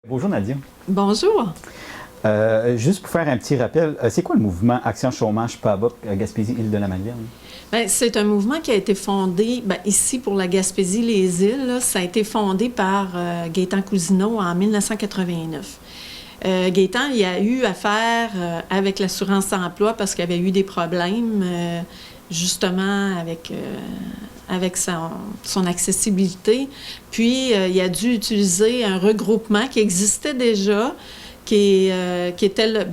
Bonjour Nadia. Bonjour. Juste pour faire un petit rappel, c'est quoi le mouvement Action Chômage PABA Gaspésie-Île-de-la-Madeleine? Bien, c'est un mouvement qui a été fondé, ici pour la Gaspésie, les îles, là, ça a été fondé par Gaétan Cousineau en 1989. Gaétan, il a eu affaire avec l'assurance emploi parce qu'il avait eu des problèmes justement avec son accessibilité. Puis, il a dû utiliser un regroupement qui existait déjà, qui était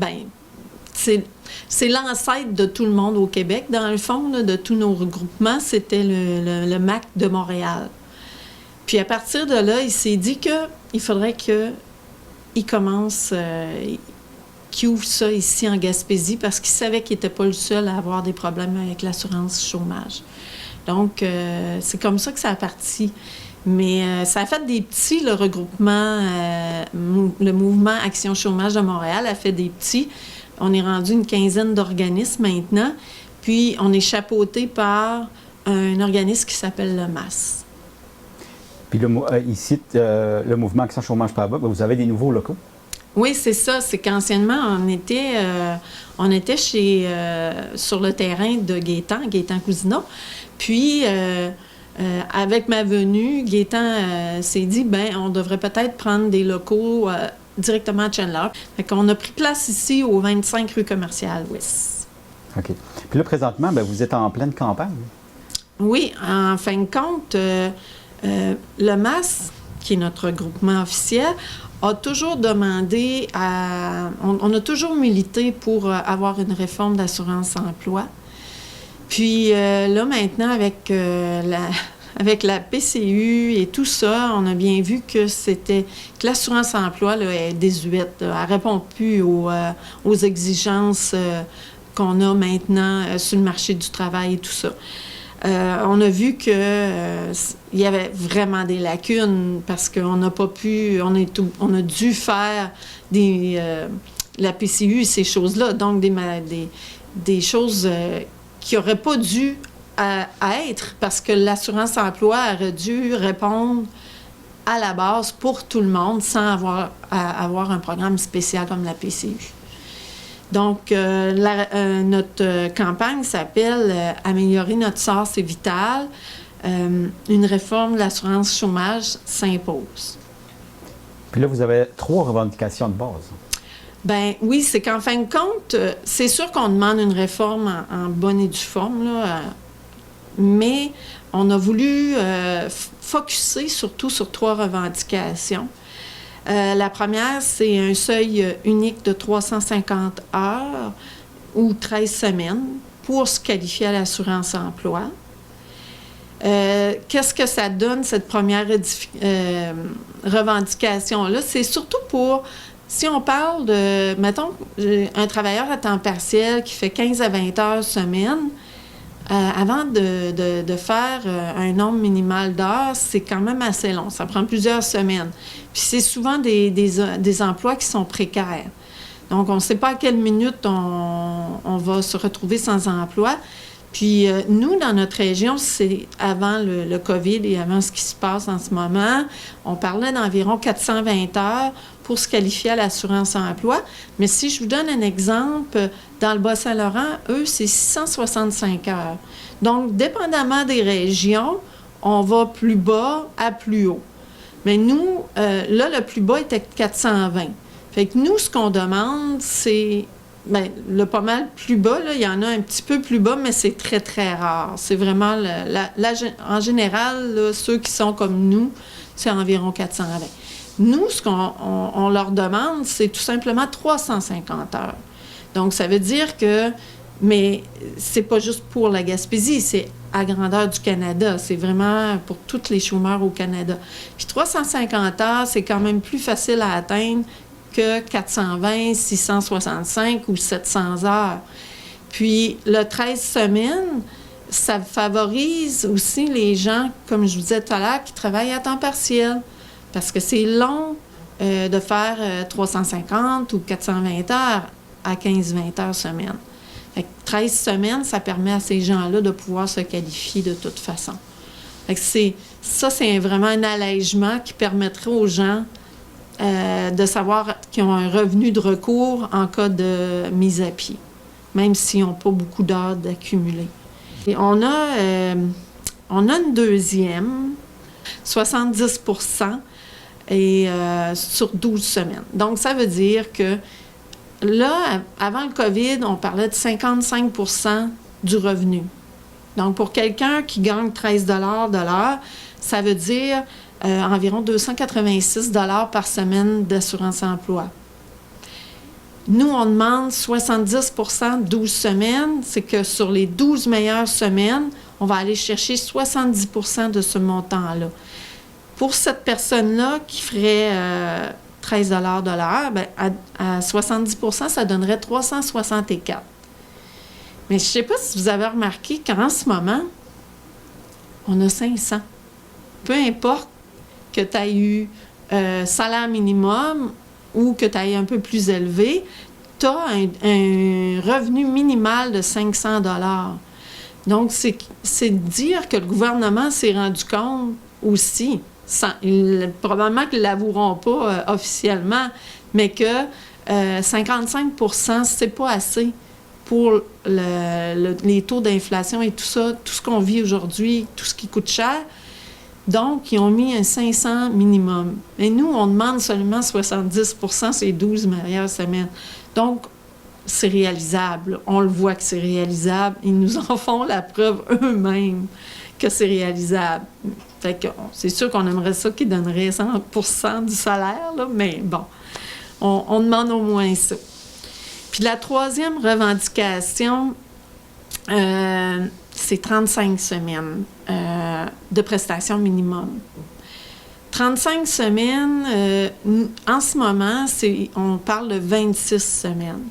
c'est l'ancêtre de tout le monde au Québec, dans le fond, là, de tous nos regroupements. C'était le MAC de Montréal. Puis, à partir de là, il s'est dit qu'il faudrait qu'il commence, qu'il ouvre ça ici en Gaspésie, parce qu'il savait qu'il n'était pas le seul à avoir des problèmes avec l'assurance chômage. Donc, c'est comme ça que ça a parti. Mais ça a fait des petits, le regroupement, le mouvement Action Chômage de Montréal a fait des petits. On est rendu une quinzaine d'organismes maintenant. Puis, on est chapeauté par un organisme qui s'appelle le MAS. Puis ici, le mouvement Action Chômage PABA, vous avez des nouveaux locaux? Oui, c'est ça. C'est qu'anciennement, on était sur le terrain de Gaétan Cousineau. Puis, avec ma venue, Gaétan s'est dit, on devrait peut-être prendre des locaux directement à Chandler. Fait qu'on a pris place ici au 25 rue Commerciale Ouest. OK. Puis là, présentement, vous êtes en pleine campagne. Oui, en fin de compte, le MAS, qui est notre groupement officiel, a toujours demandé on a toujours milité pour avoir une réforme d'assurance-emploi. Puis là, maintenant, avec la PCU et tout ça, on a bien vu que l'assurance-emploi là, est désuète. Elle ne répond plus aux exigences qu'on a maintenant sur le marché du travail et tout ça. On a vu qu'il y avait vraiment des lacunes parce qu'on n'a pas pu, on a dû faire la PCU et ces choses-là, donc des choses qui n'auraient pas dû être parce que l'assurance-emploi aurait dû répondre à la base pour tout le monde sans avoir un programme spécial comme la PCU. Donc, notre campagne s'appelle Améliorer notre sort, c'est vital. Une réforme de l'assurance chômage s'impose. Puis là, vous avez 3 revendications de base. Bien, oui, c'est qu'en fin de compte, c'est sûr qu'on demande une réforme en bonne et due forme, là, mais on a voulu focusser surtout sur 3 revendications. La première, c'est un seuil unique de 350 heures ou 13 semaines pour se qualifier à l'assurance-emploi. Qu'est-ce que ça donne, cette première revendication-là? C'est surtout pour, si on parle de, mettons, un travailleur à temps partiel qui fait 15 à 20 heures semaine, avant de faire un nombre minimal d'heures, c'est quand même assez long. Ça prend plusieurs semaines. Puis c'est souvent des emplois qui sont précaires. Donc, on ne sait pas à quelle minute on va se retrouver sans emploi. Puis nous, dans notre région, c'est avant le COVID et avant ce qui se passe en ce moment, on parlait d'environ 420 heures pour se qualifier à l'assurance-emploi. Mais si je vous donne un exemple, dans le Bas-Saint-Laurent, eux, c'est 665 heures. Donc, dépendamment des régions, on va plus bas à plus haut. Mais nous, là, le plus bas était 420. Fait que nous, ce qu'on demande, c'est le pas mal plus bas, là, il y en a un petit peu plus bas, mais c'est très, très rare. C'est vraiment, en général, là, ceux qui sont comme nous, c'est environ 420. Nous, ce qu'on leur demande, c'est tout simplement 350 heures. Donc, ça veut dire que, mais c'est pas juste pour la Gaspésie, c'est à grandeur du Canada. C'est vraiment pour tous les chômeurs au Canada. Puis 350 heures, c'est quand même plus facile à atteindre que 420, 665 ou 700 heures. Puis le 13 semaines, ça favorise aussi les gens, comme je vous disais tout à l'heure, qui travaillent à temps partiel. Parce que c'est long de faire 350 ou 420 heures à 15-20 heures semaine. Fait que 13 semaines, ça permet à ces gens-là de pouvoir se qualifier de toute façon. Fait que c'est vraiment un allègement qui permettrait aux gens de savoir qu'ils ont un revenu de recours en cas de mise à pied, même s'ils n'ont pas beaucoup d'heures d'accumuler. Et on a une deuxième, 70 % et sur 12 semaines. Donc, ça veut dire que là, avant le COVID, on parlait de 55 % du revenu. Donc, pour quelqu'un qui gagne 13 $ de l'heure, ça veut dire environ 286 $ par semaine d'assurance-emploi. Nous, on demande 70 % 12 semaines. C'est que sur les 12 meilleures semaines, on va aller chercher 70 % de ce montant-là. Pour cette personne-là qui ferait 13 $ de l'heure, bien, à 70 %, ça donnerait 364. Mais je ne sais pas si vous avez remarqué qu'en ce moment, on a 500. Peu importe que tu aies eu salaire minimum ou que tu aies un peu plus élevé, tu as un revenu minimal de 500 $. Donc, c'est dire que le gouvernement s'est rendu compte aussi, probablement qu'ils ne l'avoueront pas officiellement, mais que 55 %, c'est pas assez pour les taux d'inflation et tout ça, tout ce qu'on vit aujourd'hui, tout ce qui coûte cher. Donc, ils ont mis un 500 minimum. Et nous, on demande seulement 70 % ces 12 meilleures semaines. Donc, c'est réalisable. On le voit que c'est réalisable. Ils nous en font la preuve eux-mêmes que c'est réalisable. Fait que c'est sûr qu'on aimerait ça qu'ils donneraient 100 % du salaire, là, mais bon, on demande au moins ça. Puis la troisième revendication, c'est 35 semaines de prestations minimum. 35 semaines, en ce moment, on parle de 26 semaines.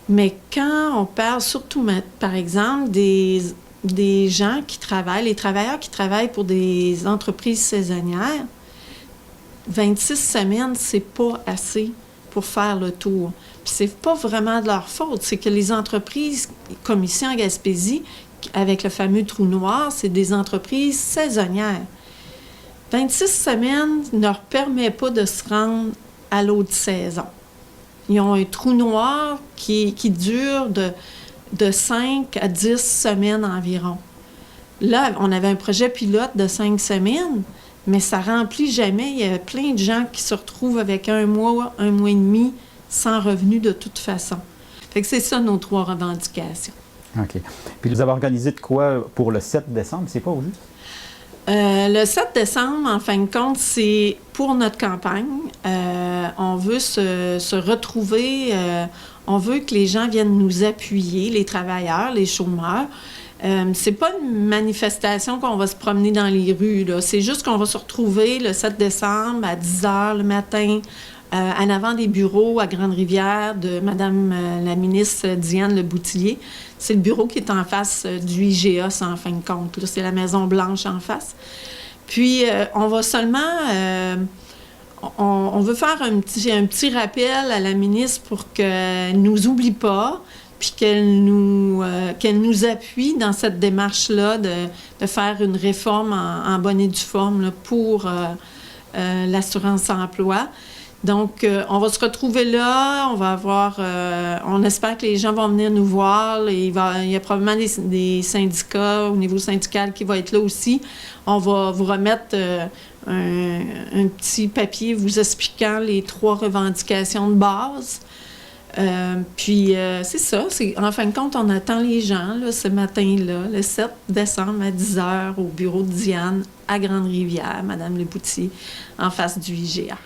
Mais quand on parle surtout, par exemple, des gens qui travaillent, les travailleurs qui travaillent pour des entreprises saisonnières, 26 semaines, c'est pas assez pour faire le tour. Puis c'est pas vraiment de leur faute, c'est que les entreprises, comme ici en Gaspésie, avec le fameux trou noir, c'est des entreprises saisonnières. 26 semaines ne leur permet pas de se rendre à l'autre saison. Ils ont un trou noir qui dure de 5 à 10 semaines environ. Là, on avait un projet pilote de 5 semaines, mais ça ne remplit jamais. Il y a plein de gens qui se retrouvent avec un mois et demi sans revenu de toute façon. Fait que c'est ça nos 3 revendications. OK. Puis vous avez organisé de quoi pour le 7 décembre? C'est pas au juste? Le 7 décembre, en fin de compte, c'est pour notre campagne. On veut se retrouver, on veut que les gens viennent nous appuyer, les travailleurs, les chômeurs. C'est pas une manifestation qu'on va se promener dans les rues, là. C'est juste qu'on va se retrouver le 7 décembre à 10 h le matin en avant des bureaux à Grande-Rivière de Mme la ministre Diane Leboutillier. C'est le bureau qui est en face du IGA, en fin de compte. Là, c'est la Maison-Blanche en face. Puis, on va seulement... on veut faire un petit rappel à la ministre pour qu'elle ne nous oublie pas, puis qu'elle nous appuie dans cette démarche-là de faire une réforme en bonne et due forme là, pour l'assurance-emploi. Donc, on va se retrouver là, on va avoir... on espère que les gens vont venir nous voir. Il y a probablement des syndicats au niveau syndical qui vont être là aussi. On va vous remettre un petit papier vous expliquant les 3 revendications de base. Puis, c'est ça. En fin de compte, on attend les gens là, ce matin-là, le 7 décembre à 10 h au bureau de Diane à Grande-Rivière, Mme Leboutillier, en face du IGA.